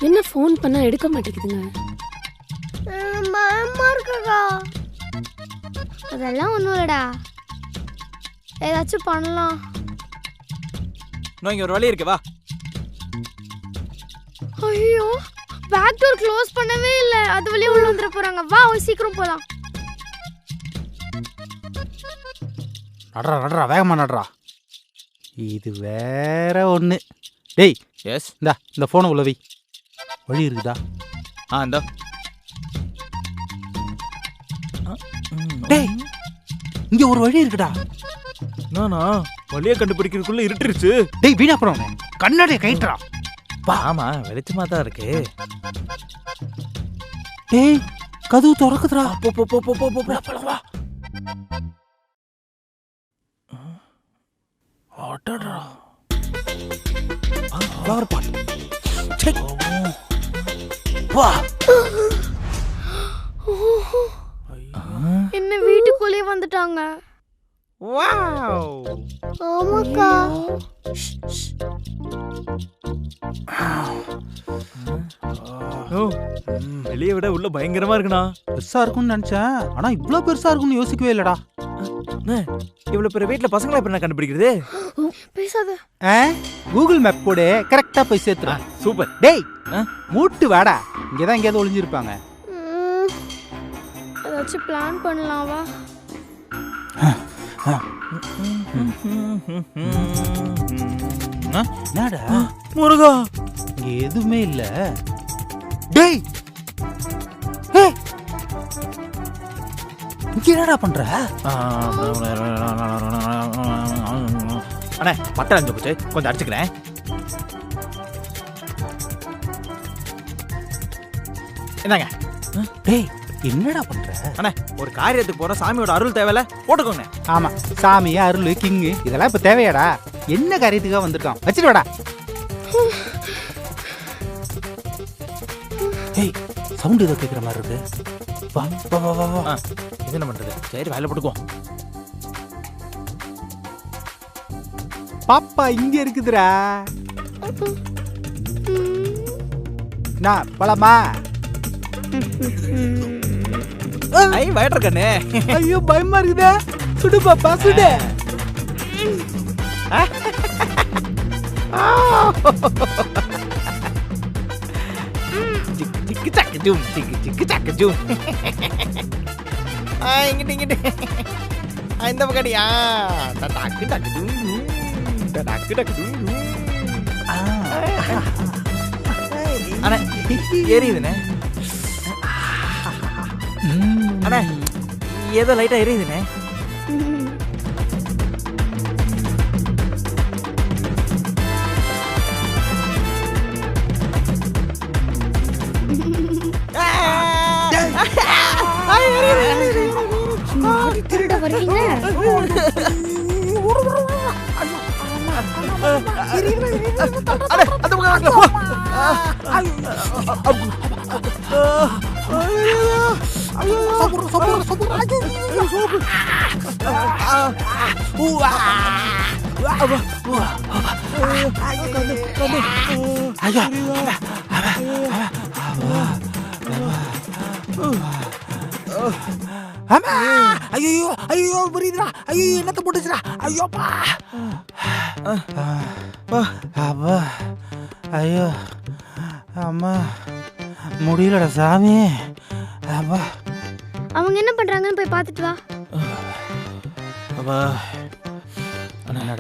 என்ன ஃபோன் பண்ணா எடுக்க மாட்டேங்குதுங்க? பயமா இருக்குக்கா. அதெல்லாம் ஒண்ணும் இல்லடா, ஏதாச்சும் பண்ணலாம். நான் இங்க ஒரு வழி இருக்கு, வா. ஐயோ, பேக் டோர் க்ளோஸ் பண்ணவே இல்ல, அது வழியா உள்ள வந்துற போறாங்க. வா சீக்கிரம் போலாம். நட்றா வேகமா நட்றா. இது வேற ஒன்று. டேய் எஸ், இந்த ஃபோனை உள்ள வை. வழி இருக்குதா? இந்த டேய் இங்க ஒரு வழி இருக்குடா. நானா வழியை கண்டுபிடிக்கிறதுக்குள்ள இருட்டுருச்சு. டேய் வீணா போறவனே, கண்ணாடியை கைட்டுறா. ஆமா, வெளிச்சமா தான் இருக்கு. டேய் கதவு திறக்குதுடா. வா. அடடா. Flower pot. சே. வா. என்ன வீட்டுக்குள்ளே வந்துட்டாங்க. வாவ். ஆமாக்கா. வெளியே விட உள்ள பயங்கரமா இருக்குண்ணா. பெருசா இருக்கும்னு நினைச்சேன், ஆனா இவ்வளவு பெருசா இருக்கும்னு யோசிக்கவே இல்லடா. இவ்வளவு பெரிய வீட்டுல பசங்களை எப்படி நான் கண்டுபிடிக்கிறது? பேசாத. கூகுள் மேப் போடு, கரெக்டா போய் சேர்த்துறா. சூப்பர். டேய் மூட்டு வாடா, இங்கதான் எங்கேயாவது ஒளிஞ்சிருப்பாங்க. ஏதாச்சும் பிளான் பண்ணலாம், வா. என்னடா முருகா, இங்க எதுவுமே இல்ல. டேய் இங்க என்னடா பண்ற? அண்ணே பட்டை அஞ்சு போச்சு, கொஞ்சம் அடிச்சுக்கிறேன். என்னங்க? டேய் என்னடா பண்ற? அண்ணே ஒரு காரியத்துக்கு போற, சாமியோட அருள் தேவையில்ல, போட்டுக்கோங்க. ஆமா, சாமி அருள் கிங்கு இதெல்லாம் இப்ப தேவையாடா? என்ன காரியத்துக்காக வந்திருக்கான், வச்சுட்டு வாடா. ஏய் சவுண்ட் ஏதோ கேட்குற மாதிரி இருக்கு. வா வா வா வா வா. இது என்ன பண்றது? சரி வேலை போட்டுக்குவோம். பாப்பா இங்க இருக்குதுடா. நான் பழமா? ஐ வயட்டர் கண்ணே. ஐயோ பயமா இருக்குதே. சுடு பாப்பா சுடு. சிக்கு சக்கு ஜூம், சிக்கு சக்கு ஜூம். இங்கிட்டு இந்த பக்கடியா. டக்கு டக்கு ஜூம், டக்கு டக்கு ஜூம். அண்ணே எரியுதுண்ணே. அண்ணே ஏதோ லைட்டா எரியுதுண்ணே. திருட வரீங்க. ஐயோ ஐயோ புரியுதுடா. ஐயோ என்னத்த போட்டுச்சுடா. ஐயோப்பா. அப்பா ஐயோ அம்மா முடியலடா சாமி. அப்பா அவங்க என்ன பண்றாங்கன்னு போய் பார்த்துட்டு வா. அப்பா என்னடா